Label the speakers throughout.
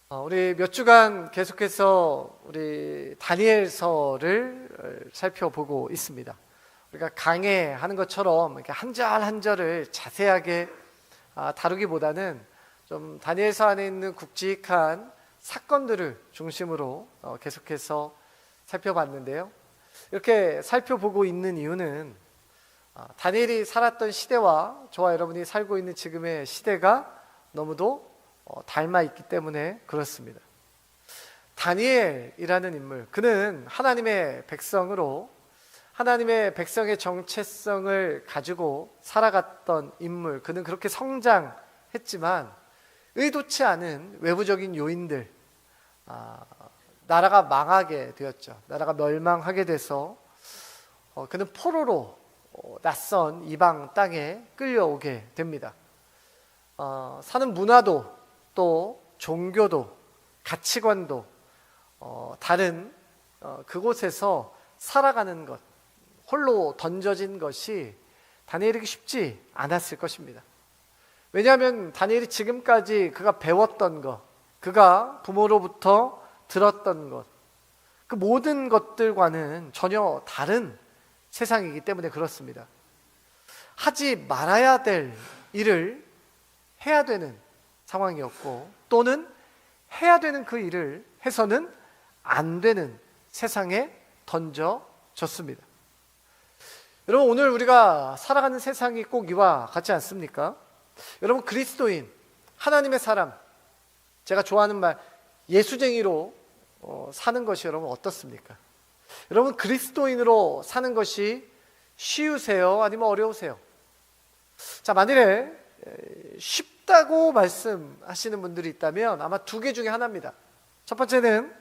Speaker 1: 우리 몇 주간 계속해서 우리 다니엘서를 살펴보고 있습니다. 우리가 강해하는 것처럼 이렇게 한 절 한 절을 자세하게 다루기보다는 좀 다니엘서 안에 있는 굵직한 사건들을 중심으로 계속해서 살펴봤는데요. 이렇게 살펴보고 있는 이유는 다니엘이 살았던 시대와 저와 여러분이 살고 있는 지금의 시대가 너무도 닮아 있기 때문에 그렇습니다. 다니엘이라는 인물, 그는 하나님의 백성으로 하나님의 백성의 정체성을 가지고 살아갔던 인물, 그는 그렇게 성장했지만 의도치 않은 외부적인 요인들, 나라가 망하게 되었죠. 나라가 멸망하게 돼서 그는 포로로 낯선 이방 땅에 끌려오게 됩니다. 사는 문화도 또 종교도 가치관도 다른 그곳에서 살아가는 것, 홀로 던져진 것이 다니엘에게 쉽지 않았을 것입니다. 왜냐하면 다니엘이 지금까지 그가 배웠던 것, 그가 부모로부터 들었던 것, 그 모든 것들과는 전혀 다른 세상이기 때문에 그렇습니다. 하지 말아야 될 일을 해야 되는 상황이었고, 또는 해야 되는 그 일을 해서는 안 되는 세상에 던져졌습니다. 여러분, 오늘 우리가 살아가는 세상이 꼭 이와 같지 않습니까? 여러분, 그리스도인, 하나님의 사람, 제가 좋아하는 말, 예수쟁이로 사는 것이 여러분 어떻습니까? 여러분, 그리스도인으로 사는 것이 쉬우세요? 아니면 어려우세요? 자, 만일에 쉽다고 말씀하시는 분들이 있다면 아마 두 개 중에 하나입니다. 첫 번째는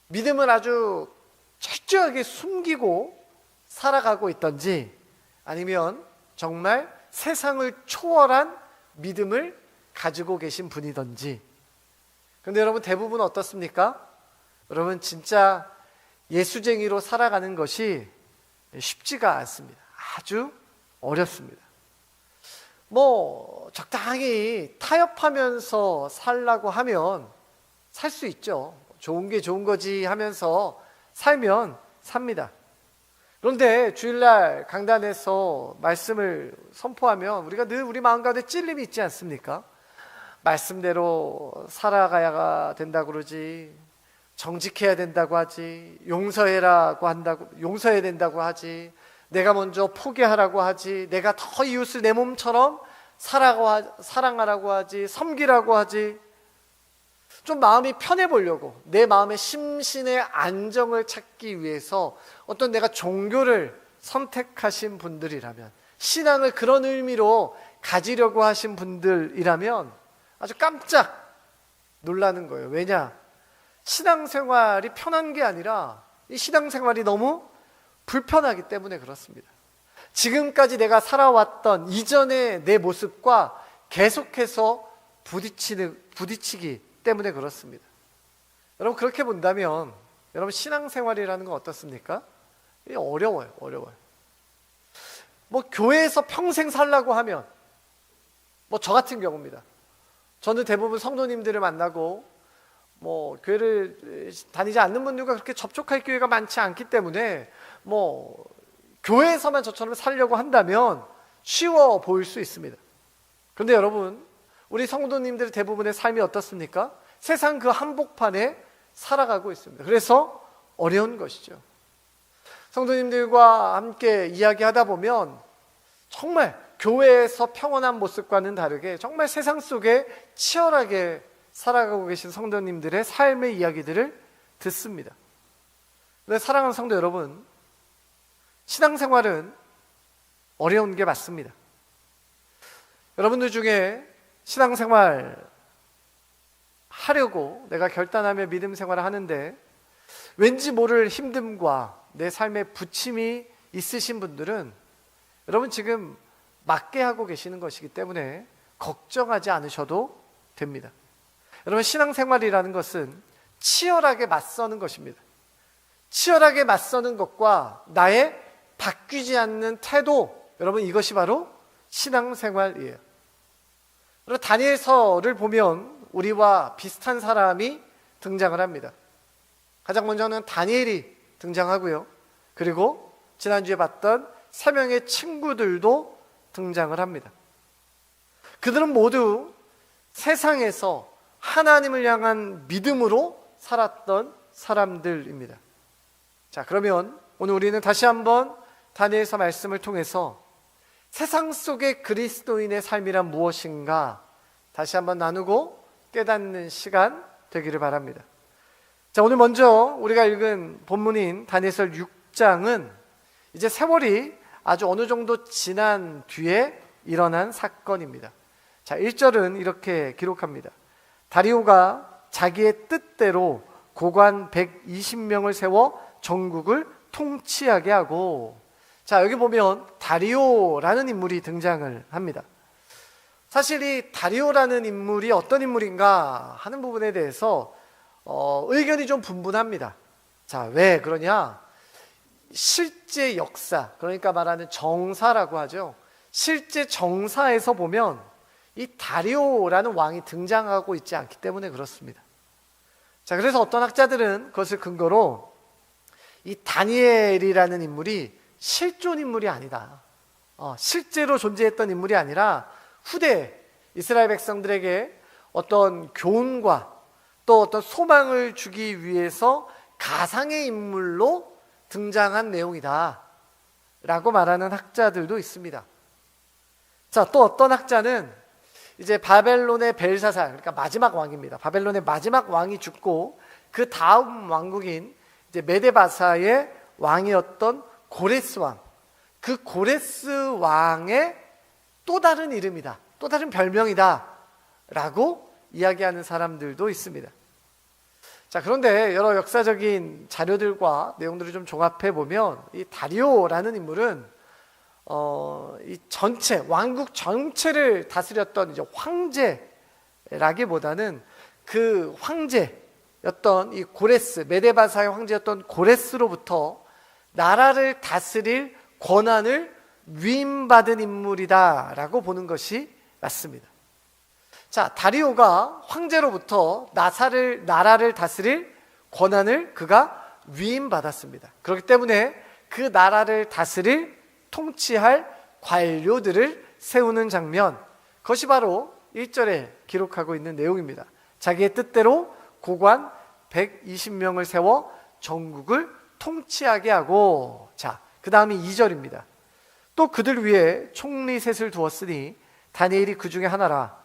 Speaker 1: 믿음을 아주 철저하게 숨기고 살아가고 있던지, 아니면 정말 세상을 초월한 믿음을 가지고 계신 분이던지. 그런데 여러분, 대부분 어떻습니까? 여러분, 진짜 예수쟁이로 살아가는 것이 쉽지가 않습니다. 아주 어렵습니다. 적당히 타협하면서 살라고 하면 살 수 있죠. 좋은 게 좋은 거지 하면서 살면 삽니다. 그런데 주일날 강단에서 말씀을 선포하면 우리가 늘 우리 마음 가운데 찔림이 있지 않습니까? 말씀대로 살아가야 된다고 그러지, 정직해야 된다고 하지, 용서해야 된다고 하지, 내가 먼저 포기하라고 하지, 내가 더 이웃을 내 몸처럼 사랑하라고 하지, 섬기라고 하지. 좀 마음이 편해 보려고, 내 마음의 심신의 안정을 찾기 위해서 어떤 내가 종교를 선택하신 분들이라면, 신앙을 그런 의미로 가지려고 하신 분들이라면 아주 깜짝 놀라는 거예요. 왜냐? 신앙생활이 편한 게 아니라 이 신앙생활이 너무 불편하기 때문에 그렇습니다. 지금까지 내가 살아왔던 이전의 내 모습과 계속해서 부딪히기 때문에 그렇습니다. 여러분, 그렇게 본다면 여러분, 신앙생활이라는 건 어떻습니까? 어려워요. 교회에서 평생 살라고 하면, 저 같은 경우입니다. 저는 대부분 성도님들을 만나고 교회를 다니지 않는 분들과 그렇게 접촉할 기회가 많지 않기 때문에 교회에서만 저처럼 살려고 한다면 쉬워 보일 수 있습니다. 그런데 여러분, 우리 성도님들 대부분의 삶이 어떻습니까? 세상 그 한복판에 살아가고 있습니다. 그래서 어려운 것이죠. 성도님들과 함께 이야기하다 보면 정말 교회에서 평온한 모습과는 다르게 정말 세상 속에 치열하게 살아가고 계신 성도님들의 삶의 이야기들을 듣습니다. 그런데 사랑하는 성도 여러분, 신앙생활은 어려운 게 맞습니다. 여러분들 중에 신앙생활 하려고 내가 결단하며 믿음 생활을 하는데 왠지 모를 힘듦과 내 삶에 부침이 있으신 분들은 여러분, 지금 맞게 하고 계시는 것이기 때문에 걱정하지 않으셔도 됩니다. 여러분, 신앙생활이라는 것은 치열하게 맞서는 것입니다. 치열하게 맞서는 것과 나의 바뀌지 않는 태도, 여러분, 이것이 바로 신앙생활이에요. 다니엘서를 보면 우리와 비슷한 사람이 등장을 합니다. 가장 먼저는 다니엘이 등장하고요. 그리고 지난주에 봤던 3명의 친구들도 등장을 합니다. 그들은 모두 세상에서 하나님을 향한 믿음으로 살았던 사람들입니다. 자, 그러면 오늘 우리는 다시 한번 다니엘서 말씀을 통해서 세상 속의 그리스도인의 삶이란 무엇인가 다시 한번 나누고 깨닫는 시간 되기를 바랍니다. 자, 오늘 먼저 우리가 읽은 본문인 다니엘서 6장은 이제 세월이 아주 어느 정도 지난 뒤에 일어난 사건입니다. 자, 1절은 이렇게 기록합니다. 다리오가 자기의 뜻대로 고관 120명을 세워 전국을 통치하게 하고, 자, 여기 보면 다리오라는 인물이 등장을 합니다. 사실 이 다리오라는 인물이 어떤 인물인가 하는 부분에 대해서 의견이 좀 분분합니다. 자, 왜 그러냐? 실제 역사, 그러니까 말하는 정사라고 하죠. 실제 정사에서 보면 이 다리오라는 왕이 등장하고 있지 않기 때문에 그렇습니다. 자, 그래서 어떤 학자들은 그것을 근거로 이 다니엘이라는 인물이 실존 인물이 아니다. 실제로 존재했던 인물이 아니라 후대 이스라엘 백성들에게 어떤 교훈과 또 어떤 소망을 주기 위해서 가상의 인물로 등장한 내용이다 라고 말하는 학자들도 있습니다. 자, 또 어떤 학자는 이제 바벨론의 벨사살, 그러니까 마지막 왕입니다. 바벨론의 마지막 왕이 죽고 그 다음 왕국인 이제 메데바사의 왕이었던 고레스 왕, 그 고레스 왕의 또 다른 이름이다, 또 다른 별명이다 라고 이야기하는 사람들도 있습니다. 자, 그런데 여러 역사적인 자료들과 내용들을 좀 종합해 보면 이 다리오라는 인물은 이 전체 왕국 전체를 다스렸던 이제 황제라기보다는 그 황제였던 이 고레스, 메데바사의 황제였던 고레스로부터 나라를 다스릴 권한을 위임받은 인물이다라고 보는 것이 맞습니다. 자, 다리오가 황제로부터 나라를 다스릴 권한을 그가 위임받았습니다. 그렇기 때문에 그 나라를 다스릴 통치할 관료들을 세우는 장면, 그것이 바로 1절에 기록하고 있는 내용입니다. 자기의 뜻대로 고관 120명을 세워 전국을 통치하게 하고, 자, 그 다음이 2절입니다. 또 그들 위에 총리 셋을 두었으니 다니엘이 그 중에 하나라.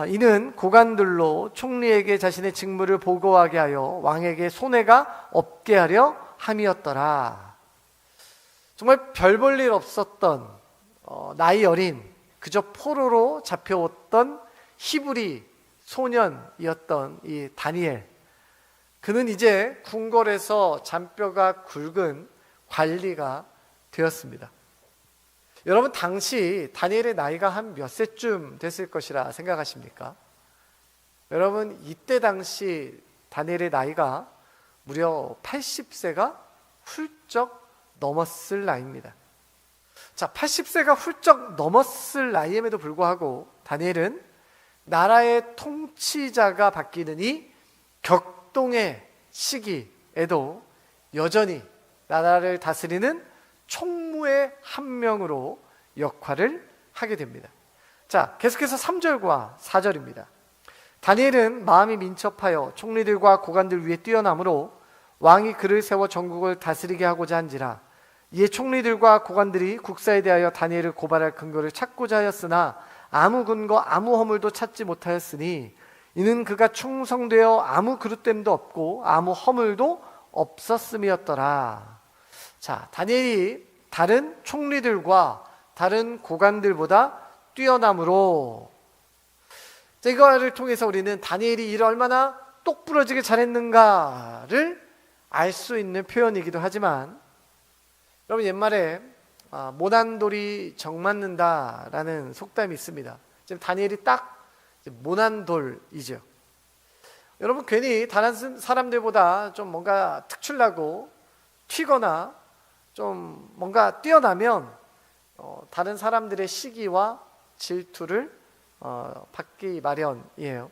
Speaker 1: 이는 고관들로 총리에게 자신의 직무를 보고하게 하여 왕에게 손해가 없게 하려 함이었더라. 정말 별 볼 일 없었던 나이 어린 그저 포로로 잡혀왔던 히브리 소년이었던 이 다니엘, 그는 이제 궁궐에서 잔뼈가 굵은 관리가 되었습니다. 여러분, 당시 다니엘의 나이가 한 몇 세쯤 됐을 것이라 생각하십니까? 여러분, 이때 당시 다니엘의 나이가 무려 80세가 훌쩍 넘었을 나이입니다. 자, 80세가 훌쩍 넘었을 나이임에도 불구하고 다니엘은 나라의 통치자가 바뀌는 이 격동의 시기에도 여전히 나라를 다스리는 총무의 한 명으로 역할을 하게 됩니다. 자, 계속해서 3절과 4절입니다. 다니엘은 마음이 민첩하여 총리들과 고관들 위에 뛰어나므로 왕이 그를 세워 전국을 다스리게 하고자 한지라. 이에 총리들과 고관들이 국사에 대하여 다니엘을 고발할 근거를 찾고자 하였으나 아무 근거 아무 허물도 찾지 못하였으니 이는 그가 충성되어 아무 그릇됨도 없고 아무 허물도 없었음이었더라. 자, 다니엘이 다른 총리들과 다른 고관들보다 뛰어남으로, 이거를 통해서 우리는 다니엘이 일을 얼마나 똑부러지게 잘했는가를 알 수 있는 표현이기도 하지만, 여러분, 옛말에 모난돌이 정 맞는다라는 속담이 있습니다. 지금 다니엘이 딱 모난돌이죠. 여러분, 괜히 다른 사람들보다 좀 뭔가 특출나고 튀거나 좀 뭔가 뛰어나면 다른 사람들의 시기와 질투를 받기 마련이에요.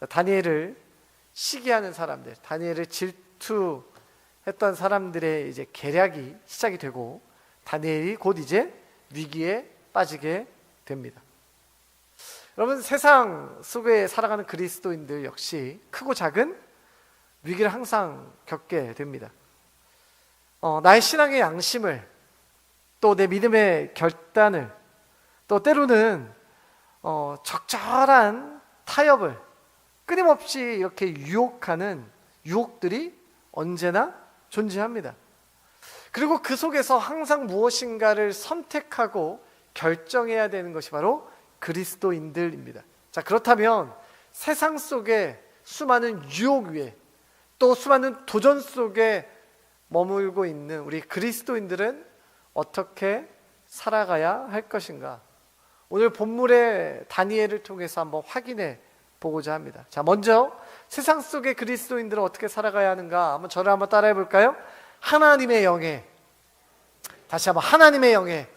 Speaker 1: 다니엘을 시기하는 사람들, 다니엘을 질투했던 사람들의 이제 계략이 시작이 되고 다니엘이 곧 이제 위기에 빠지게 됩니다. 여러분, 세상 속에 살아가는 그리스도인들 역시 크고 작은 위기를 항상 겪게 됩니다. 나의 신앙의 양심을, 또 내 믿음의 결단을, 또 때로는 적절한 타협을 끊임없이 이렇게 유혹하는 유혹들이 언제나 존재합니다. 그리고 그 속에서 항상 무엇인가를 선택하고 결정해야 되는 것이 바로 그리스도인들입니다. 자, 그렇다면 세상 속에 수많은 유혹 위에 또 수많은 도전 속에 머물고 있는 우리 그리스도인들은 어떻게 살아가야 할 것인가? 오늘 본문의 다니엘을 통해서 한번 확인해 보고자 합니다. 자, 먼저 세상 속의 그리스도인들은 어떻게 살아가야 하는가? 한번 저를 한번 따라해 볼까요? 하나님의 영에, 다시 한번 하나님의 영에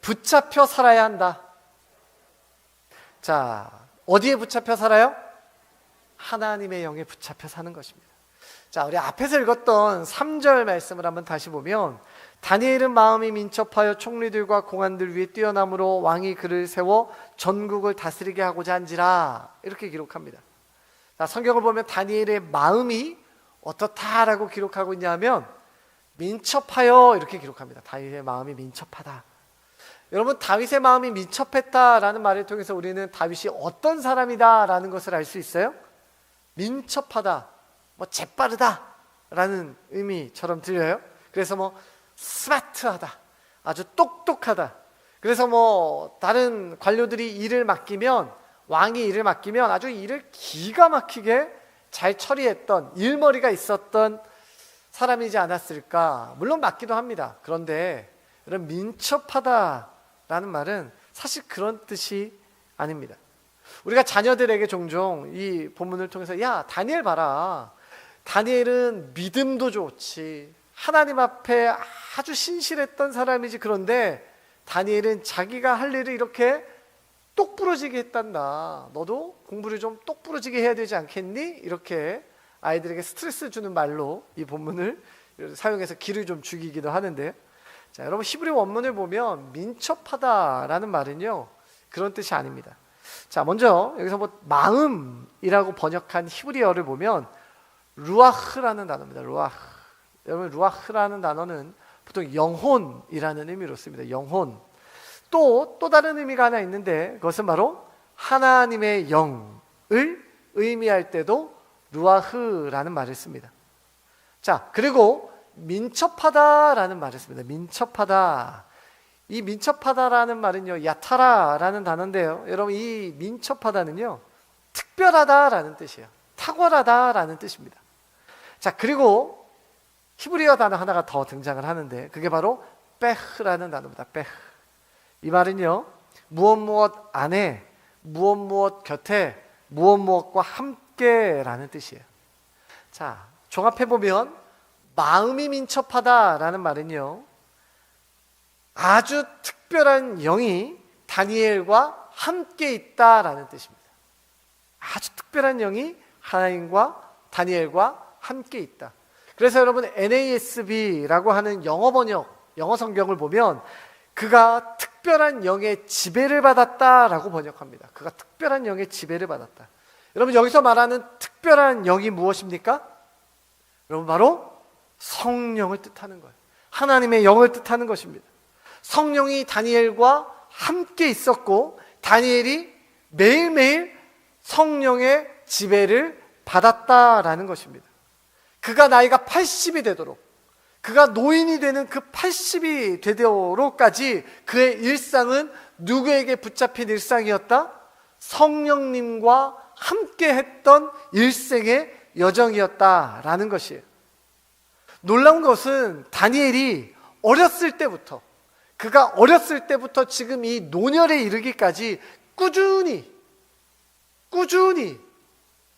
Speaker 1: 붙잡혀 살아야 한다. 자, 어디에 붙잡혀 살아요? 하나님의 영에 붙잡혀 사는 것입니다. 자, 우리 앞에서 읽었던 3절 말씀을 한번 다시 보면 다니엘은 마음이 민첩하여 총리들과 공안들 위에 뛰어남으로 왕이 그를 세워 전국을 다스리게 하고자 한지라, 이렇게 기록합니다. 자, 성경을 보면 다니엘의 마음이 어떻다라고 기록하고 있냐면 민첩하여, 이렇게 기록합니다. 다니엘의 마음이 민첩하다. 여러분, 다윗의 마음이 민첩했다라는 말을 통해서 우리는 다윗이 어떤 사람이다라는 것을 알 수 있어요? 민첩하다, 재빠르다 라는 의미처럼 들려요. 그래서 스마트하다, 아주 똑똑하다. 그래서 다른 관료들이 일을 맡기면, 왕이 일을 맡기면 아주 일을 기가 막히게 잘 처리했던, 일머리가 있었던 사람이지 않았을까. 물론 맞기도 합니다. 그런데 이런 민첩하다라는 말은 사실 그런 뜻이 아닙니다. 우리가 자녀들에게 종종 이 본문을 통해서, 야, 다니엘 봐라, 다니엘은 믿음도 좋지, 하나님 앞에 아주 신실했던 사람이지, 그런데 다니엘은 자기가 할 일을 이렇게 똑부러지게 했단다, 너도 공부를 좀 똑부러지게 해야 되지 않겠니? 이렇게 아이들에게 스트레스 주는 말로 이 본문을 사용해서 기를 좀 죽이기도 하는데, 자, 여러분, 히브리 원문을 보면 민첩하다라는 말은요, 그런 뜻이 아닙니다. 자, 먼저 여기서 마음이라고 번역한 히브리어를 보면 루아흐라는 단어입니다. 루아흐. 여러분, 루아흐라는 단어는 보통 영혼이라는 의미로 씁니다. 영혼. 또 다른 의미가 하나 있는데 그것은 바로 하나님의 영을 의미할 때도 루아흐라는 말을 씁니다. 자, 그리고 민첩하다라는 말을 씁니다. 민첩하다. 이 민첩하다라는 말은요, 야타라라는 단어인데요, 여러분, 이 민첩하다는요, 특별하다라는 뜻이에요. 탁월하다라는 뜻입니다. 자, 그리고 히브리어 단어 하나가 더 등장을 하는데 그게 바로 베흐라는 단어입니다. 베흐. 이 말은요, 무엇 안에, 무엇 곁에, 무엇과 함께라는 뜻이에요. 자, 종합해보면 마음이 민첩하다라는 말은요, 아주 특별한 영이 다니엘과 함께 있다라는 뜻입니다. 아주 특별한 영이 하나님과 다니엘과 함께 있다. 그래서 여러분, NASB라고 하는 영어 번역, 영어 성경을 보면 그가 특별한 영의 지배를 받았다라고 번역합니다. 그가 특별한 영의 지배를 받았다. 여러분, 여기서 말하는 특별한 영이 무엇입니까? 여러분, 바로 성령을 뜻하는 거예요. 하나님의 영을 뜻하는 것입니다. 성령이 다니엘과 함께 있었고 다니엘이 매일매일 성령의 지배를 받았다라는 것입니다. 그가 나이가 80이 되도록, 그가 노인이 되는 그 80이 되도록까지 그의 일상은 누구에게 붙잡힌 일상이었다? 성령님과 함께 했던 일생의 여정이었다라는 것이에요. 놀라운 것은 다니엘이 그가 어렸을 때부터 지금 이 노년에 이르기까지 꾸준히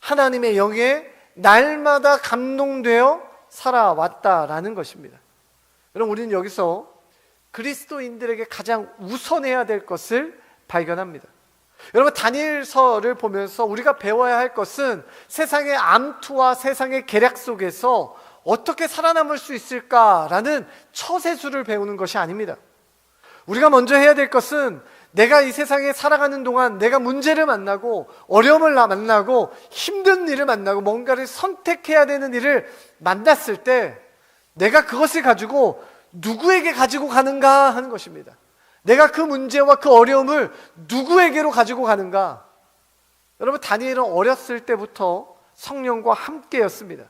Speaker 1: 하나님의 영에 날마다 감동되어 살아왔다라는 것입니다. 여러분, 우리는 여기서 그리스도인들에게 가장 우선해야 될 것을 발견합니다. 여러분, 다니엘서를 보면서 우리가 배워야 할 것은 세상의 암투와 세상의 계략 속에서 어떻게 살아남을 수 있을까라는 처세술을 배우는 것이 아닙니다. 우리가 먼저 해야 될 것은 내가 이 세상에 살아가는 동안 내가 문제를 만나고 어려움을 만나고 힘든 일을 만나고 뭔가를 선택해야 되는 일을 만났을 때 내가 그것을 가지고 누구에게 가지고 가는가 하는 것입니다. 내가 그 문제와 그 어려움을 누구에게로 가지고 가는가. 여러분, 다니엘은 어렸을 때부터 성령과 함께였습니다.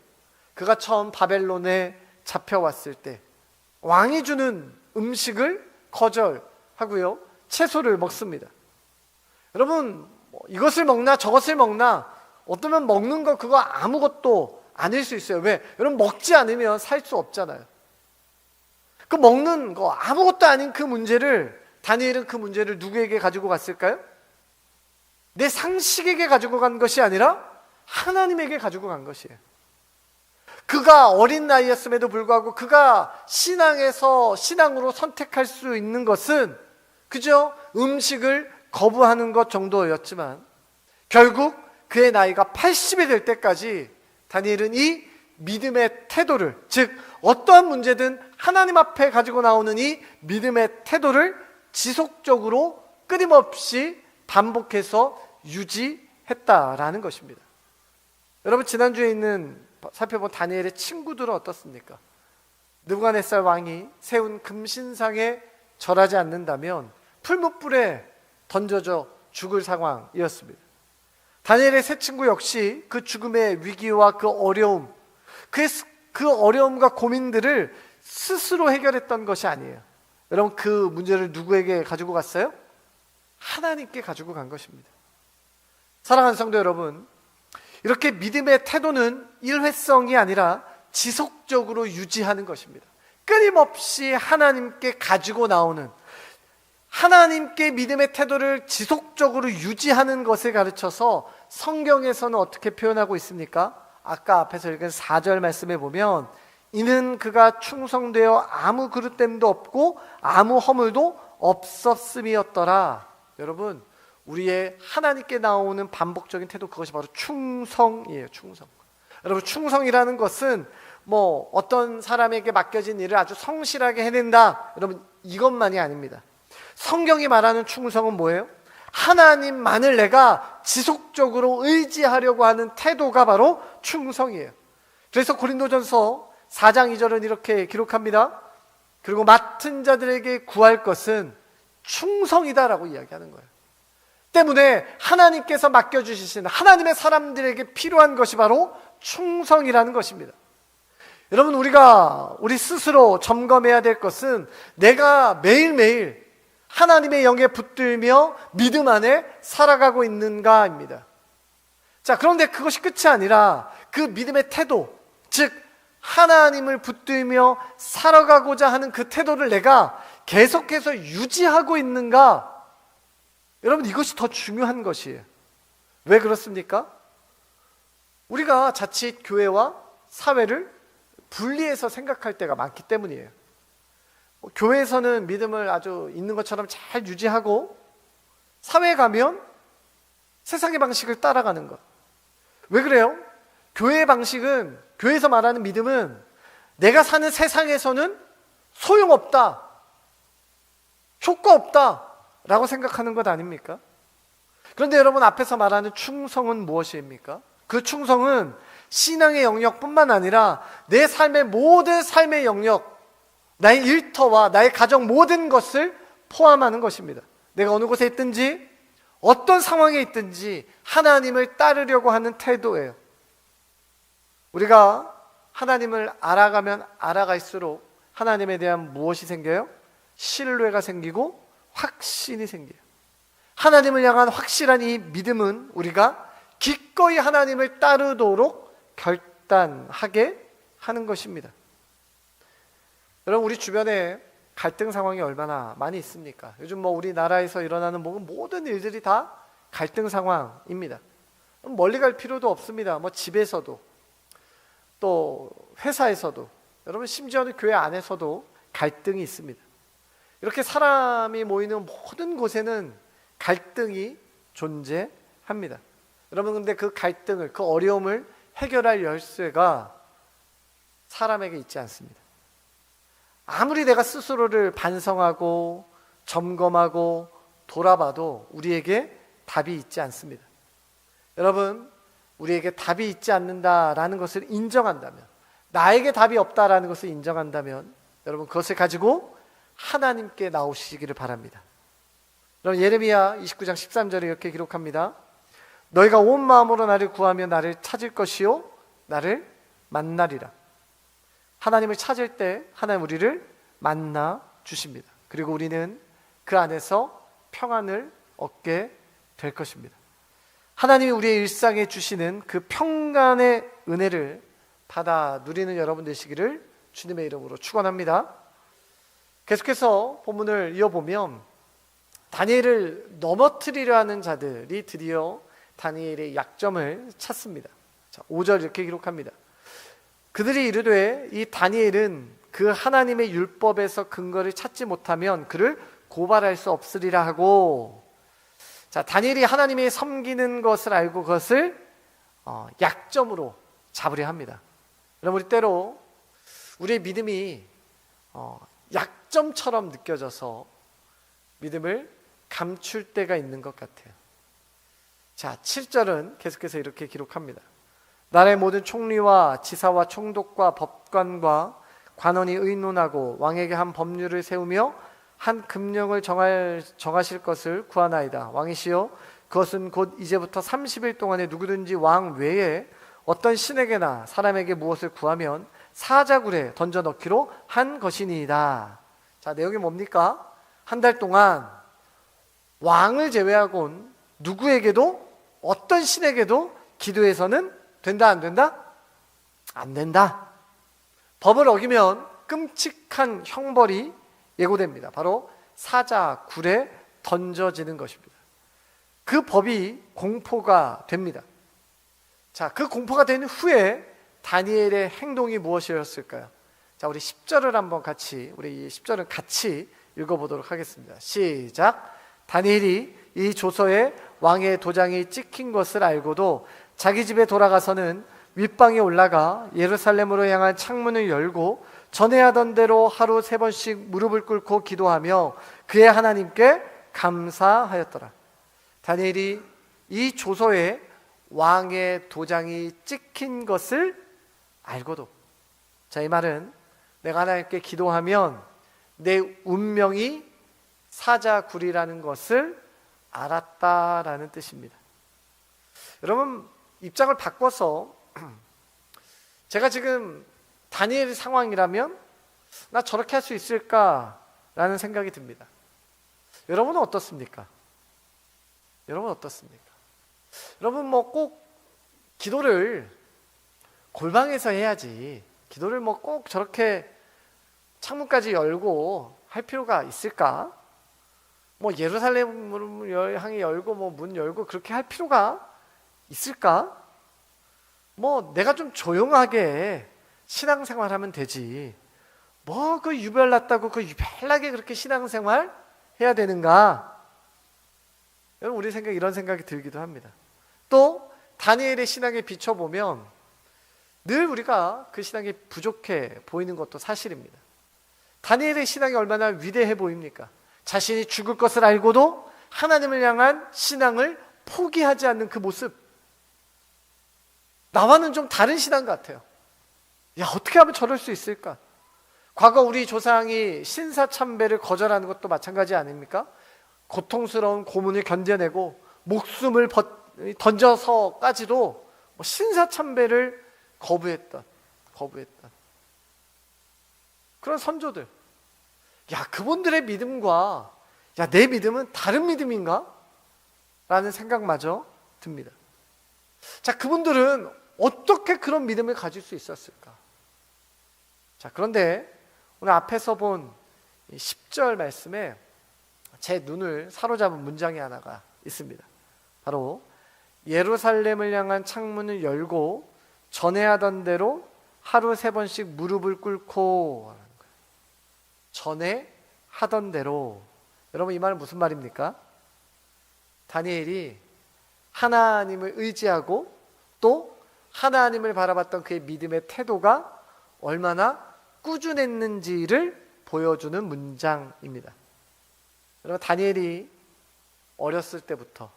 Speaker 1: 그가 처음 바벨론에 잡혀왔을 때 왕이 주는 음식을 거절하고요, 채소를 먹습니다. 여러분, 이것을 먹나 저것을 먹나, 어쩌면 먹는 거 그거 아무것도 아닐 수 있어요. 왜? 여러분, 먹지 않으면 살 수 없잖아요. 그 먹는 거 아무것도 아닌 그 문제를, 다니엘은 그 문제를 누구에게 가지고 갔을까요? 내 상식에게 가지고 간 것이 아니라 하나님에게 가지고 간 것이에요. 그가 어린 나이였음에도 불구하고 그가 신앙으로 선택할 수 있는 것은 그저 음식을 거부하는 것 정도였지만, 결국 그의 나이가 80이 될 때까지 다니엘은 이 믿음의 태도를, 즉 어떠한 문제든 하나님 앞에 가지고 나오는 이 믿음의 태도를 지속적으로 끊임없이 반복해서 유지했다라는 것입니다. 여러분, 지난주에 살펴본 다니엘의 친구들은 어떻습니까? 느부갓네살 왕이 세운 금신상에 절하지 않는다면 풀무불에 던져져 죽을 상황이었습니다. 다니엘의 세 친구 역시 그 죽음의 위기와 그 어려움, 그 어려움과 고민들을 스스로 해결했던 것이 아니에요. 여러분, 그 문제를 누구에게 가지고 갔어요? 하나님께 가지고 간 것입니다. 사랑하는 성도 여러분, 이렇게 믿음의 태도는 일회성이 아니라 지속적으로 유지하는 것입니다. 끊임없이 하나님께 가지고 나오는, 하나님께 믿음의 태도를 지속적으로 유지하는 것을 가르쳐서 성경에서는 어떻게 표현하고 있습니까? 아까 앞에서 읽은 4절 말씀에 보면, 이는 그가 충성되어 아무 그릇됨도 없고 아무 허물도 없었음이었더라. 여러분, 우리의 하나님께 나오는 반복적인 태도, 그것이 바로 충성이에요. 충성. 여러분, 충성이라는 것은 어떤 사람에게 맡겨진 일을 아주 성실하게 해낸다, 여러분, 이것만이 아닙니다. 성경이 말하는 충성은 뭐예요? 하나님만을 내가 지속적으로 의지하려고 하는 태도가 바로 충성이에요. 그래서 고린도전서 4장 2절은 이렇게 기록합니다. 그리고 맡은 자들에게 구할 것은 충성이다라고 이야기하는 거예요. 때문에 하나님께서 맡겨주시는 하나님의 사람들에게 필요한 것이 바로 충성이라는 것입니다. 여러분, 우리 스스로 점검해야 될 것은 내가 매일매일 하나님의 영에 붙들며 믿음 안에 살아가고 있는가입니다. 자, 그런데 그것이 끝이 아니라 그 믿음의 태도, 즉 하나님을 붙들며 살아가고자 하는 그 태도를 내가 계속해서 유지하고 있는가? 여러분, 이것이 더 중요한 것이에요. 왜 그렇습니까? 우리가 자칫 교회와 사회를 분리해서 생각할 때가 많기 때문이에요. 교회에서는 믿음을 아주 있는 것처럼 잘 유지하고, 사회에 가면 세상의 방식을 따라가는 것. 왜 그래요? 교회의 방식은, 교회에서 말하는 믿음은 내가 사는 세상에서는 소용없다, 효과 없다 라고 생각하는 것 아닙니까? 그런데 여러분, 앞에서 말하는 충성은 무엇입니까? 그 충성은 신앙의 영역뿐만 아니라 내 삶의 모든 삶의 영역, 나의 일터와 나의 가정 모든 것을 포함하는 것입니다. 내가 어느 곳에 있든지 어떤 상황에 있든지 하나님을 따르려고 하는 태도예요. 우리가 하나님을 알아가면 알아갈수록 하나님에 대한 무엇이 생겨요? 신뢰가 생기고 확신이 생겨요. 하나님을 향한 확실한 이 믿음은 우리가 기꺼이 하나님을 따르도록 결단하게 하는 것입니다. 여러분, 우리 주변에 갈등 상황이 얼마나 많이 있습니까? 요즘 우리나라에서 일어나는 모든 일들이 다 갈등 상황입니다. 멀리 갈 필요도 없습니다. 집에서도, 또 회사에서도, 여러분 심지어는 교회 안에서도 갈등이 있습니다. 이렇게 사람이 모이는 모든 곳에는 갈등이 존재합니다. 여러분, 근데 그 갈등을, 그 어려움을 해결할 열쇠가 사람에게 있지 않습니다. 아무리 내가 스스로를 반성하고 점검하고 돌아봐도 우리에게 답이 있지 않습니다. 여러분, 우리에게 답이 있지 않는다라는 것을 인정한다면, 나에게 답이 없다라는 것을 인정한다면, 여러분, 그것을 가지고 하나님께 나오시기를 바랍니다. 여러분, 예레미야 29장 13절에 이렇게 기록합니다. 너희가 온 마음으로 나를 구하며 나를 찾을 것이요 나를 만나리라. 하나님을 찾을 때 하나님 우리를 만나 주십니다. 그리고 우리는 그 안에서 평안을 얻게 될 것입니다. 하나님이 우리의 일상에 주시는 그 평강의 은혜를 받아 누리는 여러분 되시기를 주님의 이름으로 축원합니다. 계속해서 본문을 이어보면 다니엘을 넘어뜨리려 하는 자들이 드디어 다니엘의 약점을 찾습니다. 자, 5절 이렇게 기록합니다. 그들이 이르되 이 다니엘은 그 하나님의 율법에서 근거를 찾지 못하면 그를 고발할 수 없으리라 하고, 자, 다니엘이 하나님이 섬기는 것을 알고 그것을 약점으로 잡으려 합니다. 여러분, 우리 때로 우리의 믿음이 약점처럼 느껴져서 믿음을 감출 때가 있는 것 같아요. 자, 7절은 계속해서 이렇게 기록합니다. 나라의 모든 총리와 지사와 총독과 법관과 관원이 의논하고 왕에게 한 법률을 세우며 한 금령을 정하실 것을 구하나이다. 왕이시여, 그것은 곧 이제부터 30일 동안에 누구든지 왕 외에 어떤 신에게나 사람에게 무엇을 구하면 사자굴에 던져 넣기로 한 것이니이다. 자, 내용이 뭡니까? 한 달 동안 왕을 제외하고는 누구에게도, 어떤 신에게도 기도해서는 된다, 안 된다? 안 된다. 법을 어기면 끔찍한 형벌이 예고됩니다. 바로 사자굴에 던져지는 것입니다. 그 법이 공포가 됩니다. 자, 그 공포가 된 후에 다니엘의 행동이 무엇이었을까요? 자, 우리 10절을 한번 같이, 우리 이 10절을 같이 읽어보도록 하겠습니다. 시작. 다니엘이 이 조서에 왕의 도장이 찍힌 것을 알고도 자기 집에 돌아가서는 윗방에 올라가 예루살렘으로 향한 창문을 열고 전에 하던 대로 하루 3번씩 무릎을 꿇고 기도하며 그의 하나님께 감사하였더라. 다니엘이 이 조서에 왕의 도장이 찍힌 것을 알고도, 자, 이 말은 내가 하나님께 기도하면 내 운명이 사자굴이라는 것을 알았다라는 뜻입니다. 여러분, 입장을 바꿔서 제가 지금 다니엘의 상황이라면 나 저렇게 할 수 있을까라는 생각이 듭니다. 여러분은 어떻습니까? 여러분 어떻습니까? 여러분, 뭐 꼭 기도를 골방에서 해야지, 기도를 뭐 꼭 저렇게 창문까지 열고 할 필요가 있을까? 뭐 예루살렘을 향해 열고 뭐 문 열고 그렇게 할 필요가 있을까? 뭐 내가 좀 조용하게 신앙생활하면 되지, 뭐 그 유별났다고 그 유별나게 그렇게 신앙생활 해야 되는가? 여러분, 우리 생각, 이런 생각이 들기도 합니다. 또 다니엘의 신앙에 비춰보면 늘 우리가 그 신앙이 부족해 보이는 것도 사실입니다. 다니엘의 신앙이 얼마나 위대해 보입니까? 자신이 죽을 것을 알고도 하나님을 향한 신앙을 포기하지 않는 그 모습, 나와는 좀 다른 신앙 같아요. 야, 어떻게 하면 저럴 수 있을까? 과거 우리 조상이 신사참배를 거절하는 것도 마찬가지 아닙니까? 고통스러운 고문을 견뎌내고 목숨을 던져서까지도 신사참배를 거부했던 그런 선조들, 야, 그분들의 믿음과 야, 내 믿음은 다른 믿음인가? 라는 생각마저 듭니다. 자, 그분들은 어떻게 그런 믿음을 가질 수 있었을까? 자, 그런데 오늘 앞에서 본 10절 말씀에 제 눈을 사로잡은 문장이 하나가 있습니다. 바로 예루살렘을 향한 창문을 열고 전에 하던 대로 하루 3번씩 무릎을 꿇고 하는 거예요. 전에 하던 대로. 여러분, 이 말은 무슨 말입니까? 다니엘이 하나님을 의지하고 또 하나님을 바라봤던 그의 믿음의 태도가 얼마나 꾸준했는지를 보여주는 문장입니다. 여러분, 다니엘이 어렸을 때부터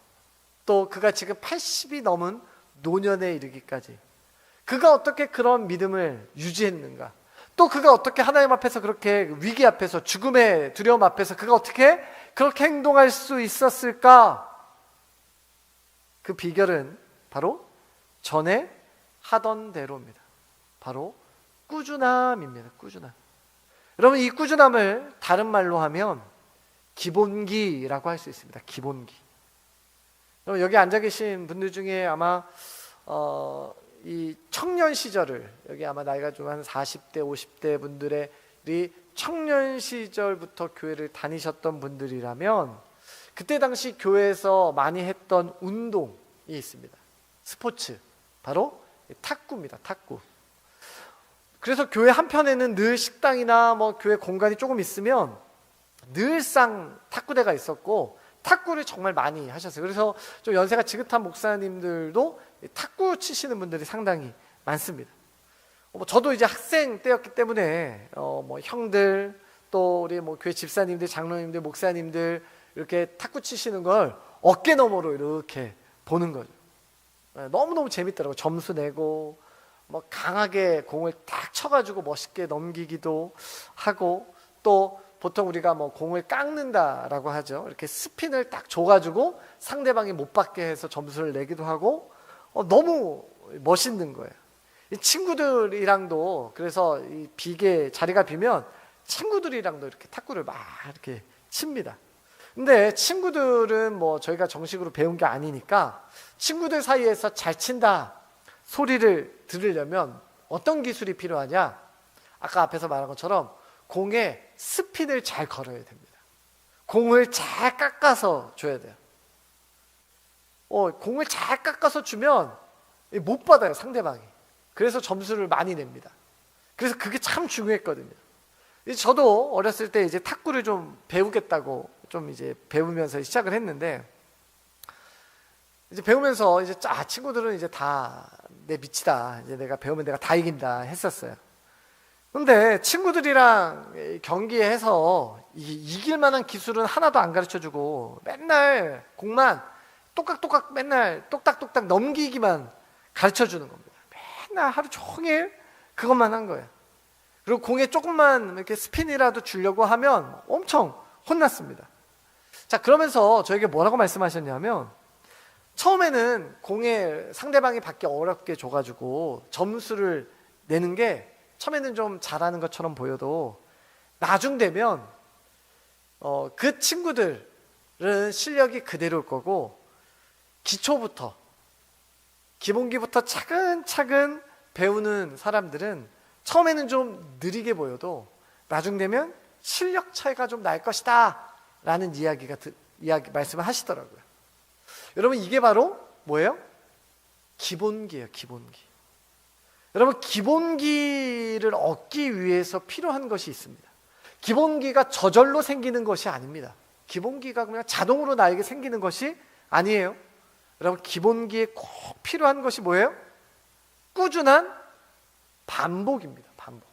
Speaker 1: 또 그가 지금 80이 넘은 노년에 이르기까지 그가 어떻게 그런 믿음을 유지했는가, 또 그가 어떻게 하나님 앞에서 그렇게 위기 앞에서 죽음의 두려움 앞에서 그가 어떻게 그렇게 행동할 수 있었을까? 그 비결은 바로 전에 하던 대로입니다. 바로 꾸준함입니다. 꾸준함. 여러분, 이 꾸준함을 다른 말로 하면 기본기라고 할 수 있습니다. 기본기. 여러분, 여기 앉아 계신 분들 중에 아마 이 청년 시절을, 여기 아마 나이가 좀 한 40대 50대 분들의 청년 시절부터 교회를 다니셨던 분들이라면 그때 당시 교회에서 많이 했던 운동이 있습니다. 스포츠, 바로 탁구입니다. 탁구. 그래서 교회 한편에는 늘 식당이나 뭐 교회 공간이 조금 있으면 늘상 탁구대가 있었고 탁구를 정말 많이 하셨어요. 그래서 좀 연세가 지긋한 목사님들도 탁구 치시는 분들이 상당히 많습니다. 저도 이제 학생 때였기 때문에 뭐 형들 또 우리 뭐 교회 집사님들, 장로님들, 목사님들 이렇게 탁구 치시는 걸 어깨 너머로 이렇게 보는 거죠. 너무너무 재밌더라고요. 점수 내고 뭐 강하게 공을 딱 쳐가지고 멋있게 넘기기도 하고, 또 보통 우리가 뭐 공을 깎는다라고 하죠. 이렇게 스핀을 딱 줘가지고 상대방이 못 받게 해서 점수를 내기도 하고, 너무 멋있는 거예요. 이 친구들이랑도, 그래서 이 비계 자리가 비면 친구들이랑도 이렇게 탁구를 막 이렇게 칩니다. 근데 친구들은 뭐 저희가 정식으로 배운 게 아니니까 친구들 사이에서 잘 친다 소리를 들으려면 어떤 기술이 필요하냐? 아까 앞에서 말한 것처럼 공에 스핀을 잘 걸어야 됩니다. 공을 잘 깎아서 줘야 돼요. 공을 잘 깎아서 주면 못 받아요, 상대방이. 그래서 점수를 많이 냅니다. 그래서 그게 참 중요했거든요. 저도 어렸을 때 이제 탁구를 좀 배우겠다고 좀 이제 배우면서 시작을 했는데, 이제 배우면서 이제 친구들은 이제 다 내 미치다, 이제 내가 배우면 내가 다 이긴다 했었어요. 근데 친구들이랑 경기해서 이길 만한 기술은 하나도 안 가르쳐주고 맨날 공만 똑깍똑깍 맨날 똑딱똑딱 넘기기만 가르쳐주는 겁니다. 맨날 하루 종일 그것만 한 거예요. 그리고 공에 조금만 이렇게 스핀이라도 주려고 하면 엄청 혼났습니다. 자, 그러면서 저에게 뭐라고 말씀하셨냐면, 처음에는 공에 상대방이 받기 어렵게 줘가지고 점수를 내는 게 처음에는 좀 잘하는 것처럼 보여도 나중 되면 그 친구들은 실력이 그대로일 거고, 기초부터 기본기부터 차근차근 배우는 사람들은 처음에는 좀 느리게 보여도 나중 되면 실력 차이가 좀 날 것이다 라는 말씀을 하시더라고요. 여러분, 이게 바로 뭐예요? 기본기예요. 기본기. 여러분, 기본기를 얻기 위해서 필요한 것이 있습니다. 기본기가 저절로 생기는 것이 아닙니다. 기본기가 그냥 자동으로 나에게 생기는 것이 아니에요. 여러분, 기본기에 꼭 필요한 것이 뭐예요? 꾸준한 반복입니다. 반복.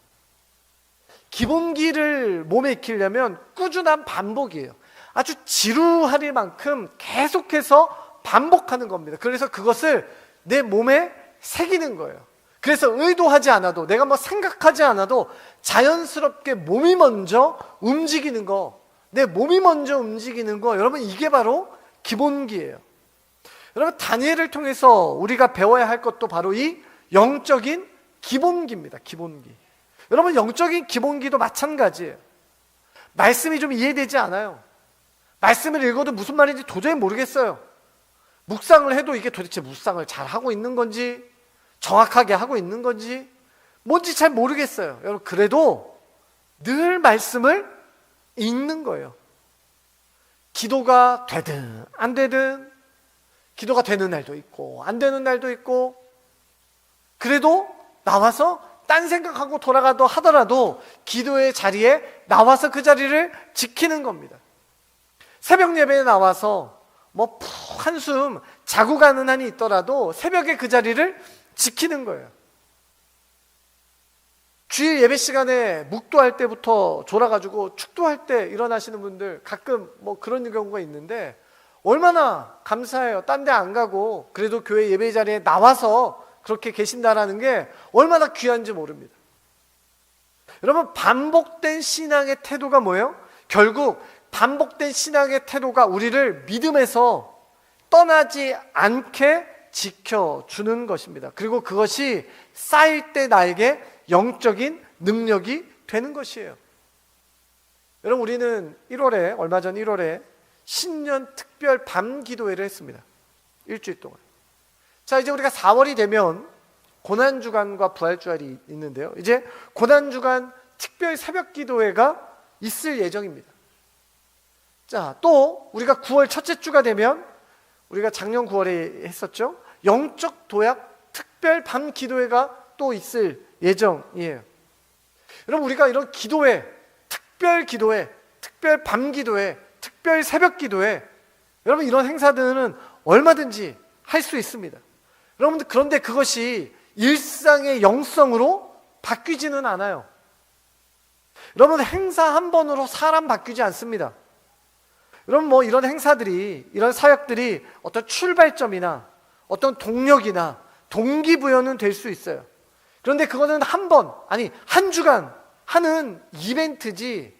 Speaker 1: 기본기를 몸에 익히려면 꾸준한 반복이에요. 아주 지루할 만큼 계속해서 반복하는 겁니다. 그래서 그것을 내 몸에 새기는 거예요. 그래서 의도하지 않아도, 내가 뭐 생각하지 않아도 자연스럽게 몸이 먼저 움직이는 거, 내 몸이 먼저 움직이는 거, 여러분, 이게 바로 기본기예요. 여러분, 다니엘을 통해서 우리가 배워야 할 것도 바로 이 영적인 기본기입니다. 기본기. 여러분, 영적인 기본기도 마찬가지예요. 말씀이 좀 이해되지 않아요. 말씀을 읽어도 무슨 말인지 도저히 모르겠어요. 묵상을 해도 이게 도대체 묵상을 잘 하고 있는 건지, 정확하게 하고 있는 건지, 뭔지 잘 모르겠어요. 여러분, 그래도 늘 말씀을 읽는 거예요. 기도가 되든 안 되든, 기도가 되는 날도 있고 안 되는 날도 있고, 그래도 나와서 딴 생각하고 돌아가도 하더라도 기도의 자리에 나와서 그 자리를 지키는 겁니다. 새벽 예배에 나와서 뭐 푹 한숨 자고 가는 한이 있더라도 새벽에 그 자리를 지키는 거예요. 주일 예배 시간에 묵도할 때부터 졸아가지고 축도할 때 일어나시는 분들 가끔 뭐 그런 경우가 있는데 얼마나 감사해요. 딴 데 안 가고 그래도 교회 예배 자리에 나와서 그렇게 계신다라는 게 얼마나 귀한지 모릅니다. 여러분, 반복된 신앙의 태도가 뭐예요? 결국 반복된 신앙의 태도가 우리를 믿음에서 떠나지 않게 지켜주는 것입니다. 그리고 그것이 쌓일 때 나에게 영적인 능력이 되는 것이에요. 여러분, 우리는 1월에 얼마 전 1월에 신년 특별 밤 기도회를 했습니다. 일주일 동안. 자, 이제 우리가 4월이 되면 고난주간과 부활주간이 있는데요. 이제 고난주간 특별 새벽 기도회가 있을 예정입니다. 자, 또 우리가 9월 첫째 주가 되면 우리가 작년 9월에 했었죠. 영적 도약 특별 밤 기도회가 또 있을 예정이에요. 여러분, 우리가 이런 기도회, 특별 기도회, 특별 밤 기도회, 특별 새벽 기도회, 여러분 이런 행사들은 얼마든지 할 수 있습니다. 여러분들, 그런데 그것이 일상의 영성으로 바뀌지는 않아요. 여러분, 행사 한 번으로 사람 바뀌지 않습니다. 여러분, 뭐 이런 행사들이, 이런 사역들이 어떤 출발점이나 어떤 동력이나 동기부여는 될 수 있어요. 그런데 그거는 한 번, 아니 한 주간 하는 이벤트지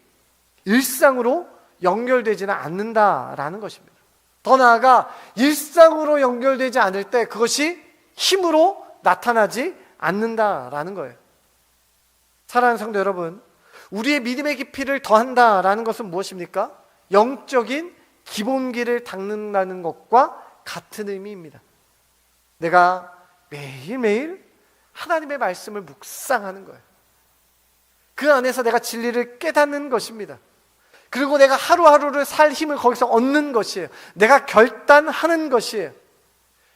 Speaker 1: 일상으로 연결되지는 않는다라는 것입니다. 더 나아가 일상으로 연결되지 않을 때 그것이 힘으로 나타나지 않는다라는 거예요. 사랑하는 성도 여러분, 우리의 믿음의 깊이를 더한다라는 것은 무엇입니까? 영적인 기본기를 닦는다는 것과 같은 의미입니다. 내가 매일매일 하나님의 말씀을 묵상하는 거예요. 그 안에서 내가 진리를 깨닫는 것입니다. 그리고 내가 하루하루를 살 힘을 거기서 얻는 것이에요. 내가 결단하는 것이에요.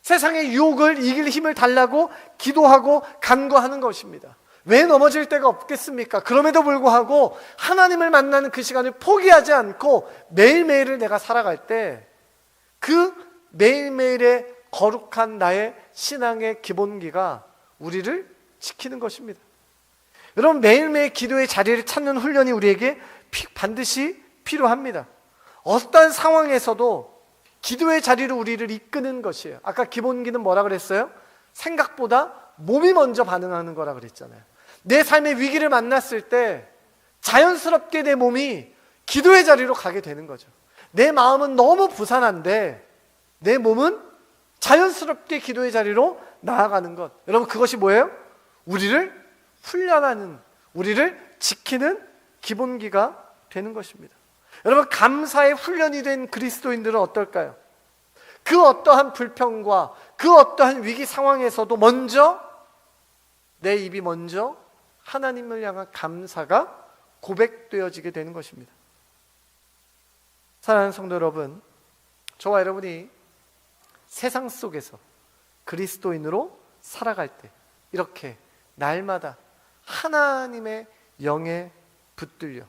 Speaker 1: 세상의 유혹을 이길 힘을 달라고 기도하고 간구하는 것입니다. 왜 넘어질 때가 없겠습니까? 그럼에도 불구하고 하나님을 만나는 그 시간을 포기하지 않고 매일매일을 내가 살아갈 때 그 매일매일의 거룩한 나의 신앙의 기본기가 우리를 지키는 것입니다. 여러분, 매일매일 기도의 자리를 찾는 훈련이 우리에게 반드시 필요합니다. 어떤 상황에서도 기도의 자리로 우리를 이끄는 것이에요. 아까 기본기는 뭐라 그랬어요? 생각보다 몸이 먼저 반응하는 거라 그랬잖아요. 내 삶의 위기를 만났을 때 자연스럽게 내 몸이 기도의 자리로 가게 되는 거죠. 내 마음은 너무 부산한데 내 몸은 자연스럽게 기도의 자리로 나아가는 것. 여러분, 그것이 뭐예요? 우리를 훈련하는, 우리를 지키는 기본기가 되는 것입니다. 여러분, 감사의 훈련이 된 그리스도인들은 어떨까요? 그 어떠한 불평과 그 어떠한 위기 상황에서도 먼저 내 입이 먼저 하나님을 향한 감사가 고백되어지게 되는 것입니다. 사랑하는 성도 여러분, 저와 여러분이 세상 속에서 그리스도인으로 살아갈 때 이렇게 날마다 하나님의 영에 붙들려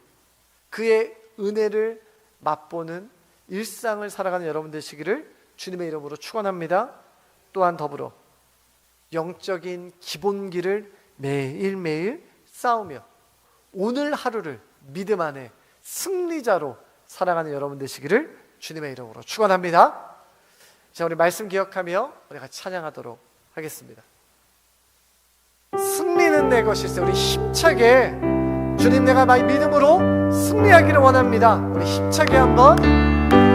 Speaker 1: 그의 은혜를 맛보는 일상을 살아가는 여러분 되시기를 주님의 이름으로 축원합니다. 또한 더불어 영적인 기본기를 매일매일 쌓으며 오늘 하루를 믿음 안에 승리자로 살아가는 여러분 되시기를 주님의 이름으로 축원합니다. 자, 우리 말씀 기억하며 우리 같이 찬양하도록 하겠습니다. 승리는 내 것일세. 우리 힘차게 주님, 내가 나의 믿음으로 승리하기를 원합니다. 우리 힘차게 한번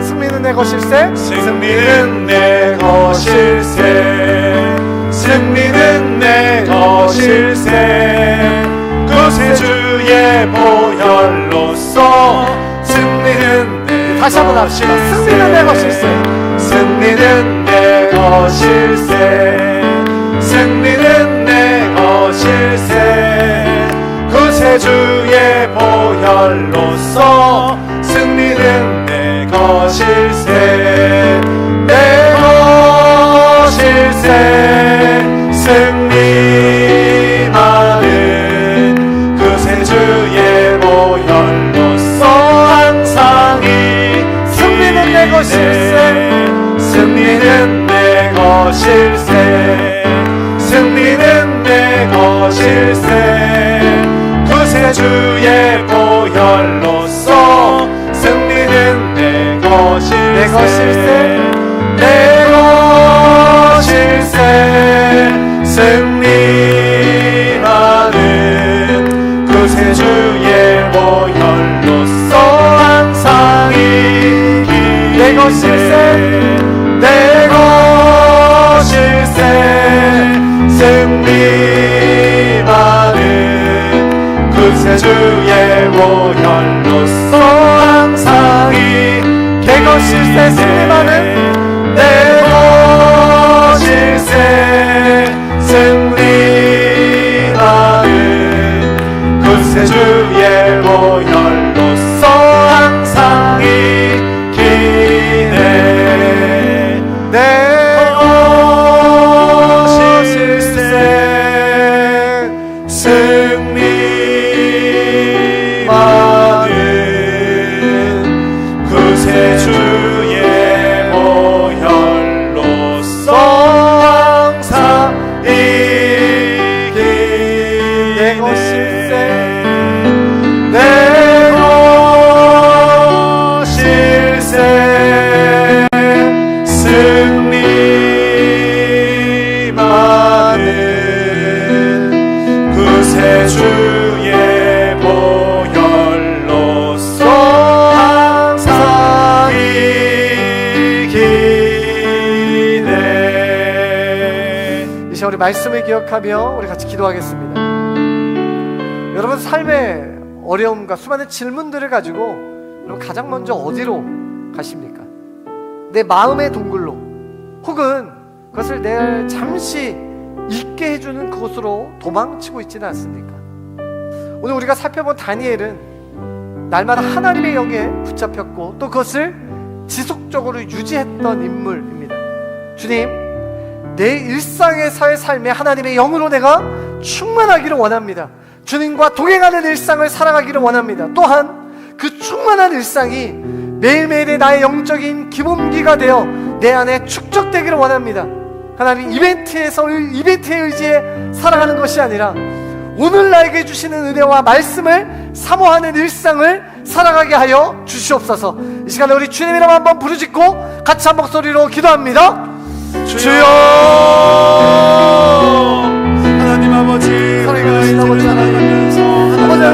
Speaker 1: 승리는 내 것일세.
Speaker 2: 승리는 내 것일세. 승리는 내 것일세. 구세주의 보혈로서 승리는 내
Speaker 1: 다시 한번 합시다. 승리는 내 것일세.
Speaker 2: 승리는 내 것일세. 승리는 내 것일세. 구세주의 보혈로서 승리는 내 것일세. 내 것일세. 승리만은 구세주의 보혈로서 항상 이 승리는 내 것일세. 승리는 내 거실세 구세주의 보혈로서 승리는 내 거실세 내 거실세 승리하는 구세주의 보혈로서 항상 이기네
Speaker 1: 내 거실세
Speaker 2: 내 거실세 승리하는 구세주의 보혈로서 항상
Speaker 1: 내 거실세 승리하는
Speaker 2: 내 거실세 승리하는 구세주의 보혈로서 항상 이기네
Speaker 1: 내
Speaker 2: 거실세 승리하는 구세주의 보혈로서 항상 이기네
Speaker 1: 내 거실세
Speaker 2: 내 거실세 승리하는 구세주의 보혈로서 항상 이기네.
Speaker 1: 이 시간 우리 말씀을 기억하며 우리 같이 기도하겠습니다. 여러분 삶의 어려움과 수많은 질문들을 가지고 여러분 가장 먼저 어디로 가십니까? 내 마음의 동굴로, 혹은 그것을 내 잠시 잊게 해주는 그곳으로 도망치고 있지는 않습니까? 오늘 우리가 살펴본 다니엘은 날마다 하나님의 영에 붙잡혔고 또 그것을 지속적으로 유지했던 인물입니다. 주님, 내 일상에서의 삶에 하나님의 영으로 내가 충만하기를 원합니다. 주님과 동행하는 일상을 살아가기를 원합니다. 또한 그 충만한 일상이 매일매일의 나의 영적인 기본기가 되어 내 안에 축적되기를 원합니다. 하나님, 이벤트에 의지해 살아가는 것이 아니라 오늘 나에게 주시는 은혜와 말씀을 사모하는 일상을 살아가게 하여 주시옵소서. 이 시간에 우리 주님 이름 한번 부르짖고 같이 한 목소리로 기도합니다.
Speaker 2: 주여